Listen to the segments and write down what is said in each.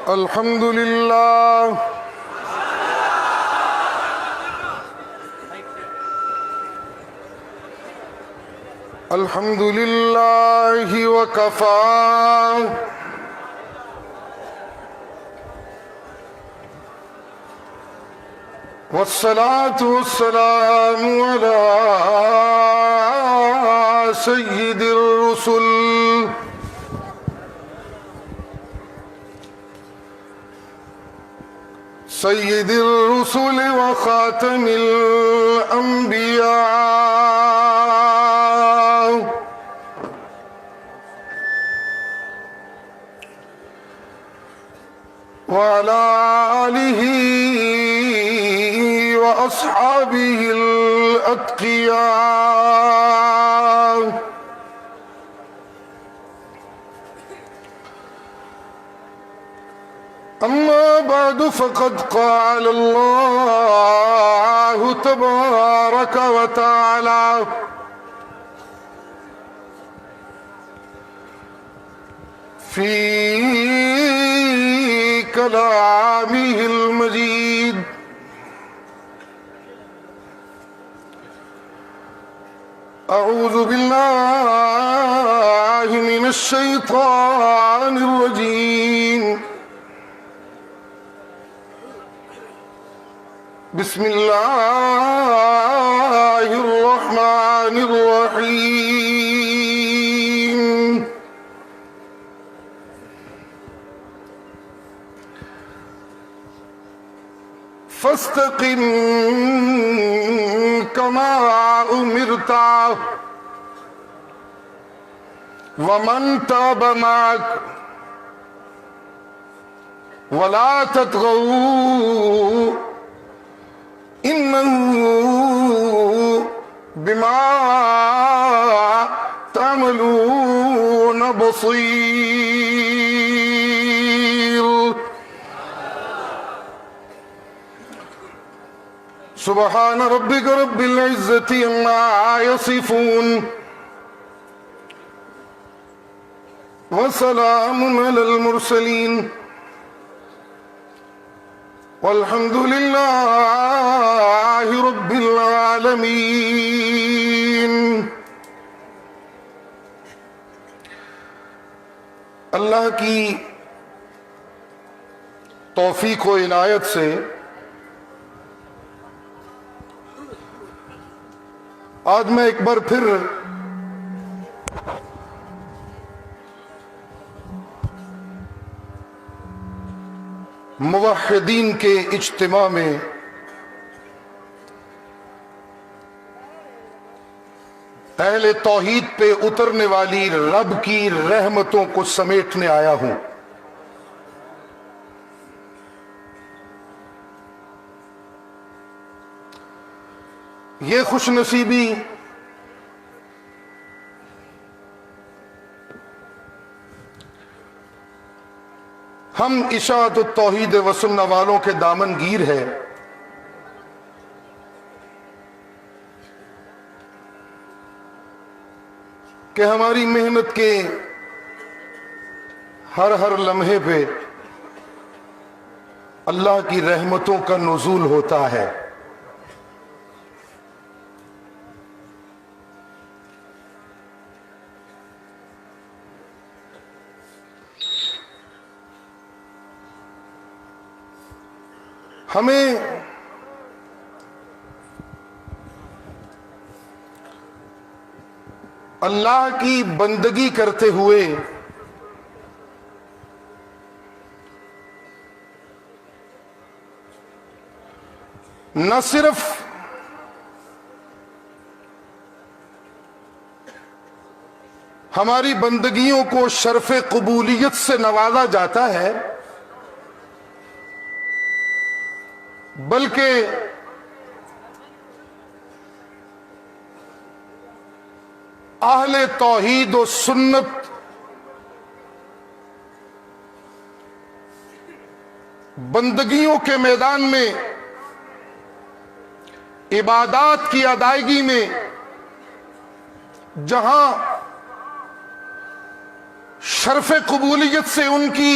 الحمد لله الحمد لله وكفى والصلاة والسلام على سيد الرسل سيد الرسل وخاتم الأنبياء وعلى آله وأصحابه الأتقياء أما بعد فقد قال الله تبارك وتعالى في كلامه المجيد أعوذ بالله من الشيطان الرجيم بسم الله الرحمن الرحيم فاستقم كما أمرت ومن تاب معك ولا تطغوا إنه بما تعملون بصير سبحان ربك رب العزة عما يصفون وسلام على المرسلين والحمد لله رب العالمين۔ اللہ کی توفیق و عنایت سے آج میں ایک بار پھر موحدین کے اجتماع میں اہل توحید پہ اترنے والی رب کی رحمتوں کو سمیٹنے آیا ہوں۔ یہ خوش نصیبی ہم اشاعت التوحید و سنہ والوں کے دامن گیر ہے کہ ہماری محنت کے ہر لمحے پہ اللہ کی رحمتوں کا نزول ہوتا ہے۔ ہمیں اللہ کی بندگی کرتے ہوئے نہ صرف ہماری بندگیوں کو شرف قبولیت سے نوازا جاتا ہے بلکہ اہل توحید و سنت بندگیوں کے میدان میں عبادات کی ادائیگی میں جہاں شرف قبولیت سے ان کی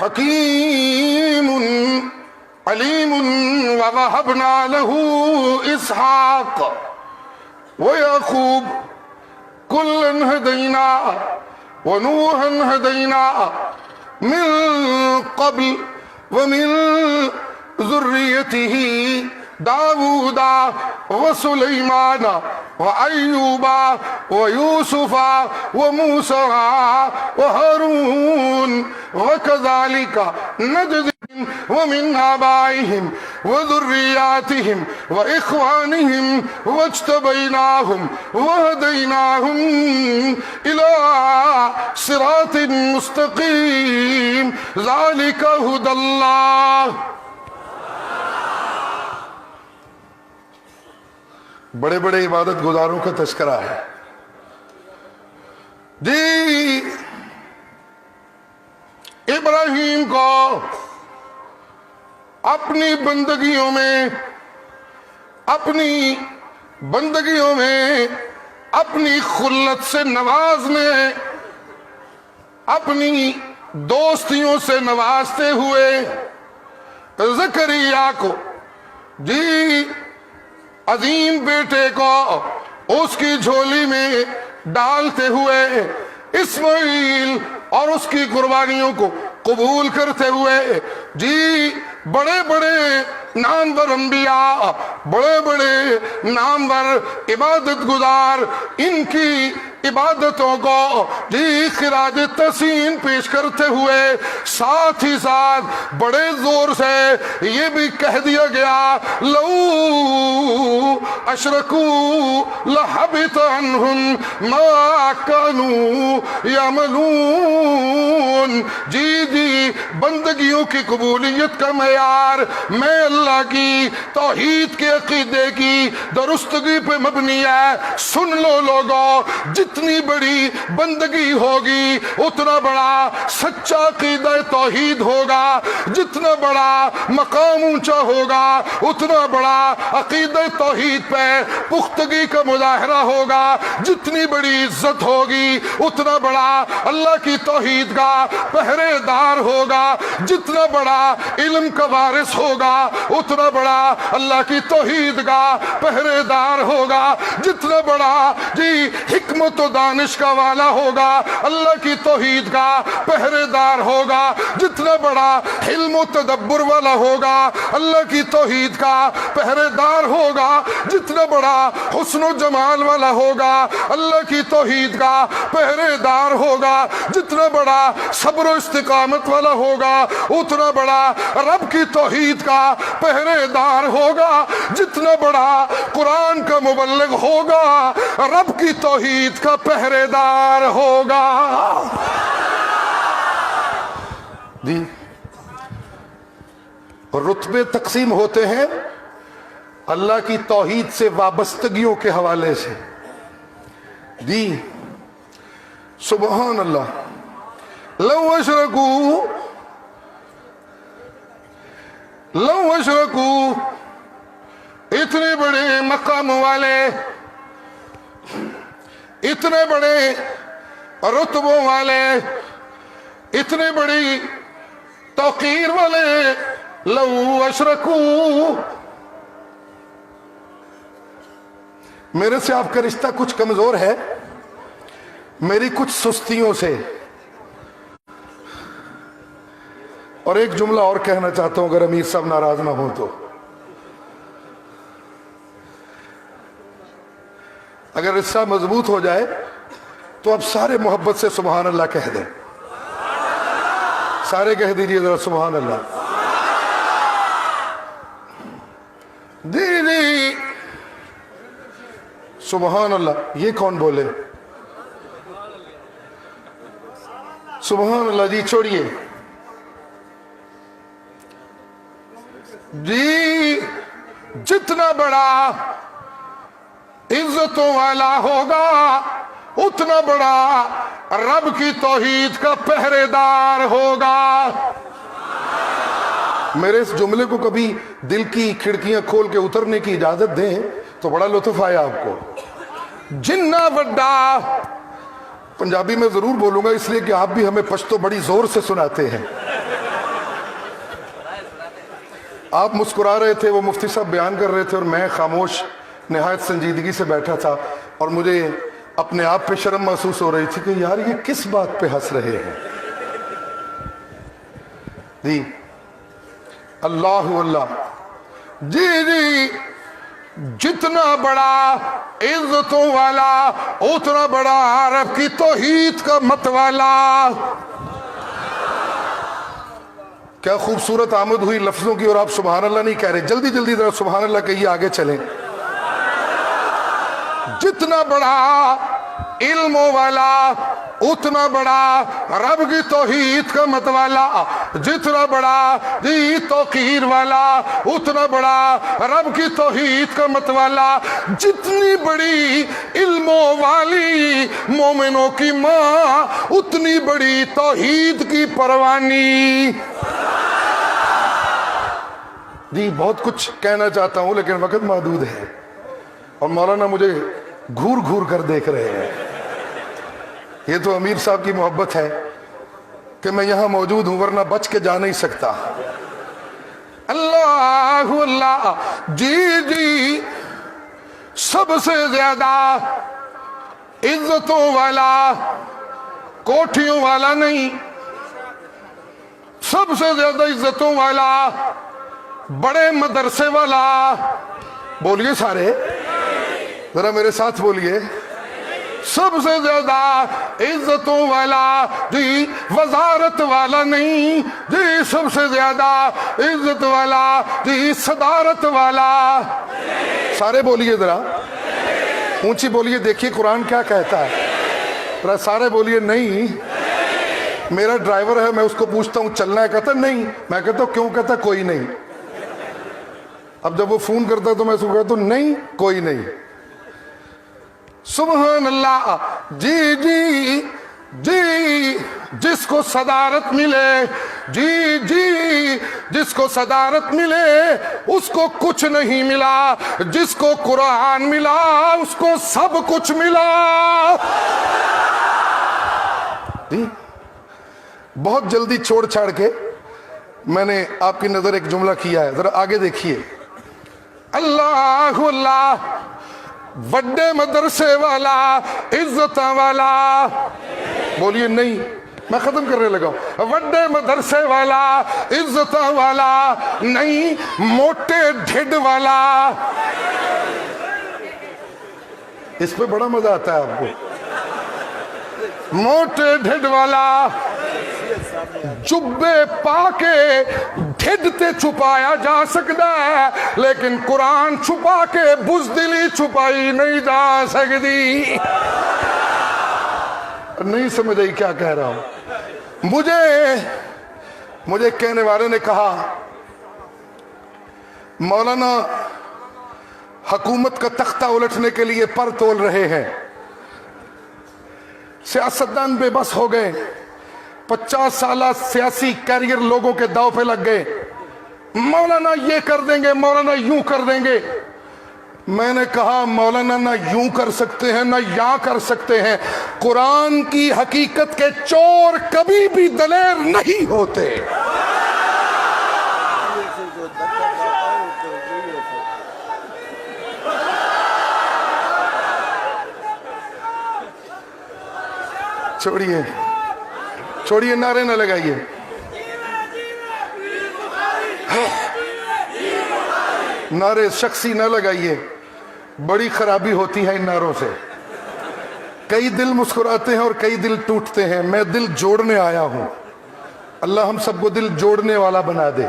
حکیم علیم ووهبنا له اسحاق ويعقوب كلا هدينا ونوحا هدينا من قبل ومن ذريته داود وسليمان وأيوب ويوسف وموسى وهارون وكذلك نجزي ومن آبائهم وذرياتهم وإخوانهم واجتبيناهم وهديناهم إلى صراط مستقيم ذلك هدى الله. بڑے بڑے عبادت گزاروں کا تذکرہ ہے جی. ابراہیم کو اپنی بندگیوں میں اپنی خلت سے نوازنے، اپنی دوستیوں سے نوازتے ہوئے زکریا کو جی عظیم بیٹے کو اس کی جھولی میں ڈالتے ہوئے اسماعیل اور اس کی قربانیوں کو قبول کرتے ہوئے جی بڑے بڑے نامور انبیاء، بڑے بڑے نامور عبادت گزار ان کی عبادتوں کو جی خراج تحسین پیش کرتے ہوئے ساتھ ہی ساتھ بڑے زور سے یہ بھی کہہ دیا گیا لو اشرکوا لحبط عنہم ما كانوا یعملون. جی بندگیوں کی قبولیت کا معیار میں اللہ کی توحید کے عقیدے کی درستگی پہ مبنی ہے. سن لو لوگوں، جتنی بڑی بندگی ہوگی اتنا بڑا سچا عقیدہ توحید ہوگا، جتنا بڑا مقام اونچا ہوگا اتنا بڑا عقیدہ توحید پہ پختگی کا مظاہرہ ہوگا، جتنی بڑی عزت ہوگی اتنا بڑا اللہ کی توحید کا پہرے دار ہوگا، جتنا بڑا علم کا وارث ہوگا اتنا بڑا اللہ کی توحید کا پہرے دار ہوگا، جتنا بڑا جی حکمت و دانش کا والا ہوگا اللہ کی توحید کا پہرے دار ہوگا، جتنا بڑا حلم و تدبر والا ہوگا اللہ کی توحید کا پہرے دار ہوگا، جتنا بڑا حسن و جمال والا ہوگا اللہ کی توحید کا پہرے دار ہوگا، جتنا بڑا صبر و استقامت والا ہوگا اتنا بڑا رب کی توحید کا پہرے دار ہوگا، جتنا بڑا قرآن کا مبلغ ہوگا رب کی توحید کا پہرے دار ہوگا. جی رتبے تقسیم ہوتے ہیں اللہ کی توحید سے وابستگیوں کے حوالے سے. جی سبحان اللہ. لو اشرکو اتنے بڑے مقام والے، اتنے بڑے رتبوں والے، اتنے بڑی توقیر والے، لو اشرکو. میرے سے آپ کا رشتہ کچھ کمزور ہے، میری کچھ سستیوں سے. اور ایک جملہ اور کہنا چاہتا ہوں اگر امیر صاحب ناراض نہ ہوں تو. اگر رشتہ مضبوط ہو جائے تو اب سارے محبت سے سبحان اللہ کہہ دیں. سارے کہہ دیجئے ذرا سبحان اللہ. جی سبحان اللہ. یہ کون بولے سبحان اللہ؟ جی چھوڑیے. جی جتنا بڑا عزتوں والا ہوگا اتنا بڑا رب کی توحید کا پہرے دار ہوگا. میرے اس جملے کو کبھی دل کی کھڑکیاں کھول کے اترنے کی اجازت دیں تو بڑا لطف آیا آپ کو. جنہ وڈا پنجابی میں ضرور بولوں گا اس لیے کہ آپ بھی ہمیں پشتو بڑی زور سے سناتے ہیں. آپ مسکرا رہے تھے, وہ مفتی صاحب بیان کر رہے تھے, اور میں خاموش نہایت سنجیدگی سے بیٹھا تھا, اور مجھے اپنے آپ پہ شرم محسوس ہو رہی تھی کہ یار یہ کس بات پہ ہنس رہے ہیں. جی اللہ اللہ, جی جی, جتنا بڑا عزتوں والا اتنا بڑا عرب کی توحید کا مت والا. کیا خوبصورت آمد ہوئی لفظوں کی, اور آپ سبحان اللہ نہیں کہہ رہے. جلدی جلدی ذرا سبحان اللہ کہیے, آگے چلیں. جتنا بڑا علم والا اتنا بڑا رب کی توحید کا مت والا, جتنا بڑا دی توقیر والا اتنا بڑا رب کی توحید کا مت والا. جتنی بڑی علموں والی مومنوں کی ماں اتنی بڑی توحید کی پروانی. جی بہت کچھ کہنا چاہتا ہوں لیکن وقت محدود ہے, اور مولانا مجھے گھور گھور کر دیکھ رہے ہیں. یہ تو امیر صاحب کی محبت ہے کہ میں یہاں موجود ہوں, ورنہ بچ کے جا نہیں سکتا. اللہ اللہ, جی جی, سب سے زیادہ عزتوں والا کوٹھیوں والا نہیں, سب سے زیادہ عزتوں والا بڑے مدرسے والا. بولیے سارے, ذرا میرے ساتھ بولیے. سب سے زیادہ عزتوں والا جی وزارت والا نہیں, جی سب سے زیادہ عزت والا جی صدارت والا. سارے بولیے, ذرا اونچی بولیے, دیکھیے قرآن کیا کہتا ہے. ذرا سارے بولیے. نہیں, میرا ڈرائیور ہے, میں اس کو پوچھتا ہوں چلنا ہے, کہتا نہیں. میں کہتا ہوں کیوں, کہتا کوئی نہیں. اب جب وہ فون کرتا ہے تو میں اس کو کہتا ہوں نہیں کوئی نہیں. سبحان اللہ. جی جی جی, جس کو صدارت ملے, جی جی, جس کو صدارت ملے اس کو کچھ نہیں ملا, جس کو قرآن ملا اس کو سب کچھ ملا. جی بہت جلدی چھوڑ چھاڑ کے میں نے آپ کی نظر ایک جملہ کیا ہے, ذرا آگے دیکھیے. اللہ اللہ, بڑے مدرسے والا عزت والا. بولیے نہیں, میں ختم کرنے لگا ہوں. بڑے مدرسے والا عزت والا نہیں, موٹے ڈھڈ والا. اس پہ بڑا مزہ آتا ہے آپ کو. موٹے ڈھڈ والا, جبے پا کے ڈھڈ تے چھپایا جا سکتا ہے, لیکن قرآن چھپا کے بزدلی چھپائی نہیں جا سکتی. نہیں سمجھ آئی کیا کہہ رہا ہوں. مجھے کہنے والے نے کہا مولانا حکومت کا تختہ الٹنے کے لیے پر تول رہے ہیں, سیاستدان بے بس ہو گئے, 50 سالہ سیاسی کیریئر لوگوں کے داؤ پہ لگ گئے. مولانا یہ کر دیں گے, مولانا یوں کر دیں گے. میں نے کہا مولانا نہ یوں کر سکتے ہیں نہ یاں کر سکتے ہیں. قرآن کی حقیقت کے چور کبھی بھی دلیر نہیں ہوتے. چھوڑیے, نعرے نہ لگائیے. نعرے شخصی نہ لگائیے, بڑی خرابی ہوتی ہے ان نعروں سے. کئی دل مسکراتے ہیں اور کئی دل ٹوٹتے ہیں. میں دل جوڑنے آیا ہوں, اللہ ہم سب کو دل جوڑنے والا بنا دے.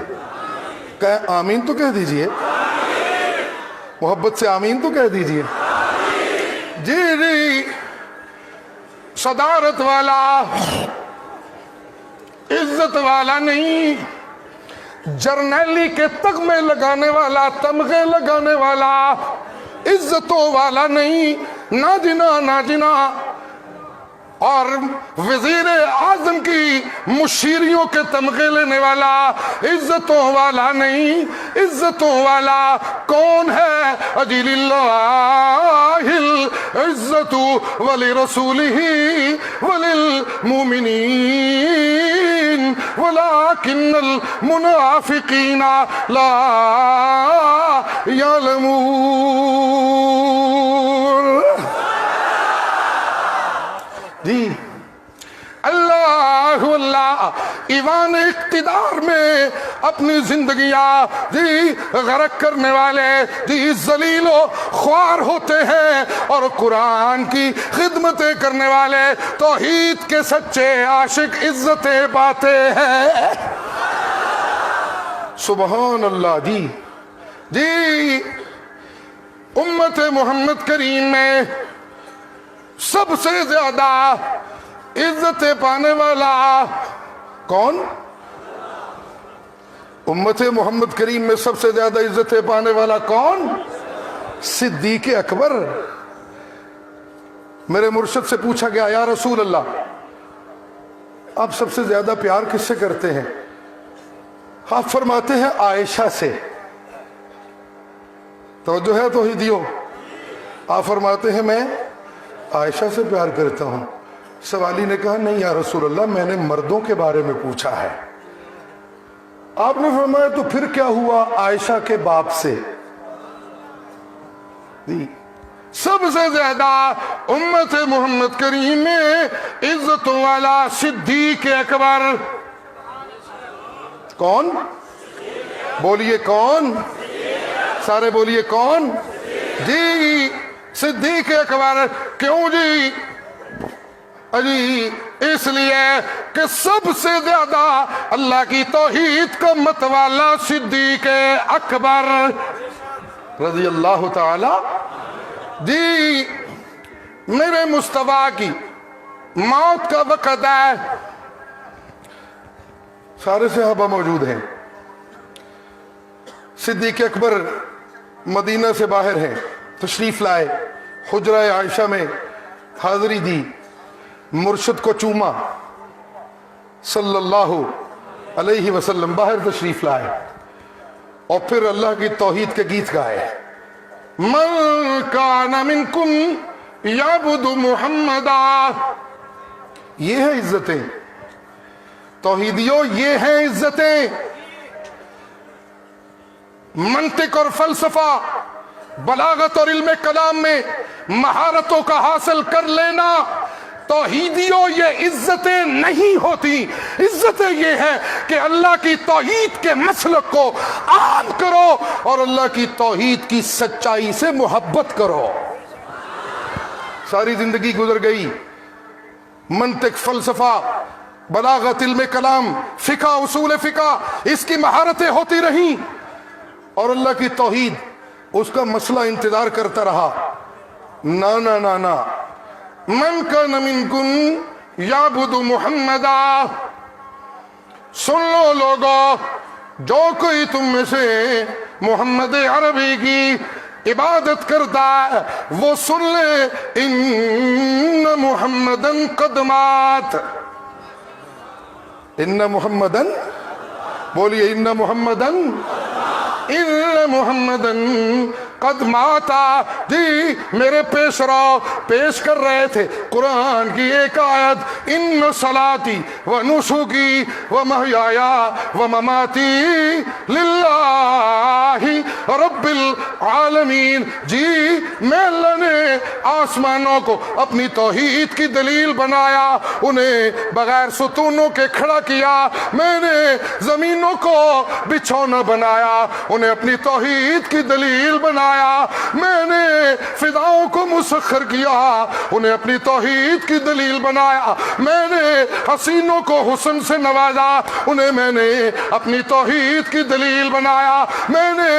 کہ آمین تو کہہ دیجئے, محبت سے آمین تو کہہ دیجئے. جی جی, صدارت والا عزت والا نہیں, جرنیلی کے تغمے لگانے والا, تمغے لگانے والا, عزتوں والا نہیں, نہ جنا اور وزیر اعظم کی مشیریوں کے تمغے لینے والا, عزتوں والا نہیں. عزتوں والا کون ہے؟ اجی للہ العزت ولرسولہ وللمؤمنین ولکن المنافقین لا یعلمون۔ جی اللہ ایوان اقتدار میں اپنی زندگیاں جی غرق کرنے والے جی ذلیل و خوار ہوتے ہیں، اور قرآن کی خدمتیں کرنے والے توحید کے سچے عاشق عزتیں پاتے ہیں۔ سبحان اللہ۔ جی امت محمد کریم میں سب سے زیادہ عزتیں پانے والا کون؟ امت محمد کریم میں سب سے زیادہ عزتیں پانے والا کون؟ صدیق اکبر۔ میرے مرشد سے پوچھا گیا یا رسول اللہ آپ سب سے زیادہ پیار کس سے کرتے ہیں؟ آپ فرماتے ہیں عائشہ سے۔ توجہ ہے توحیدیو؟ آپ فرماتے ہیں میں عائشہ سے پیار کرتا ہوں۔ سوالی نے کہا نہیں یا رسول اللہ میں نے مردوں کے بارے میں پوچھا ہے۔ آپ نے فرمایا تو پھر کیا ہوا عائشہ کے باپ سے؟ سب سے زیادہ امت محمد کریم میں عزتوں والا صدیق اکبر کون؟ بولیے کون؟ سارے بولیے کون؟ جی صدیق اکبر۔ کیوں جی؟ جی اس لیے کہ سب سے زیادہ اللہ کی توحید کا متوالا صدیق اکبر رضی اللہ تعالی۔ جی میرے مصطفیٰ کی موت کا وقت ہے، سارے صحابہ موجود ہیں، صدیق اکبر مدینہ سے باہر ہیں، تشریف لائے، حجرہ عائشہ میں حاضری دی، مرشد کو چوما صلی اللہ علیہ وسلم، باہر تشریف لائے اور پھر اللہ کی توحید کے گیت گائے۔ من کان منکم یعبد محمدا، یہ ہے عزتیں توحیدیوں، یہ ہیں عزتیں۔ منطق اور فلسفہ، بلاغت اور علم کلام میں مہارتوں کا حاصل کر لینا توحیدیوں یہ عزتیں نہیں ہوتی۔ عزتیں یہ ہے کہ اللہ کی توحید کے مسلک کو عام کرو اور اللہ کی توحید کی سچائی سے محبت کرو۔ ساری زندگی گزر گئی منطق، فلسفہ، بلاغت، علم کلام، فقہ، اصول فقہ، اس کی مہارتیں ہوتی رہیں اور اللہ کی توحید اس کا مسئلہ انتظار کرتا رہا۔ نا نا نا نا، من کان منکم یعبد محمدا، سن لو لوگو جو کوئی تم میں سے محمد عربی کی عبادت کرتا ہے وہ سن لے، ان محمدن قد مات، ان محمدن، بولیے ان محمدن، ان محمدن قد ماتا۔ جی میرے پیش رو پیش کر رہے تھے قرآن کی ایک آیت، ان صلاتی و نسکی و محیایا و مماتی للہ رب العالمین۔ جی میں اللہ نے آسمانوں کو اپنی توحید کی دلیل بنایا، انہیں بغیر ستونوں کے کھڑا کیا، میں نے زمینوں کو بچھونا بنایا، انہیں اپنی توحید کی دلیل بنایا، میں نے فضاؤں کو مسخر کیا، انہیں اپنی توحید کی دلیل بنایا، میں نے حسینوں کو حسن سے نوازا، انہیں میں نے اپنی توحید کی دلیل بنایا، میں نے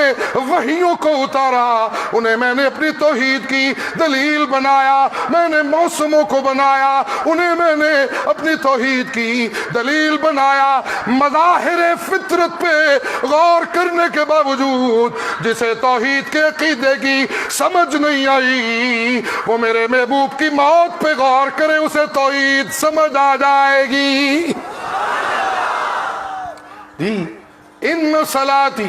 وحیوں کو اتارا، انہیں میں نے اپنی توحید کی دلیل بنایا، میں نے موسموں کو بنایا، انہیں میں نے اپنی توحید کی دلیل بنایا۔ مظاہر فطرت پہ غور کرنے کے باوجود جسے توحید کے عقیدے کی سمجھ نہیں آئی، وہ میرے محبوب کی موت پہ غور کرے، اسے توحید سمجھ آ جائے گی۔ جی ان صلاتی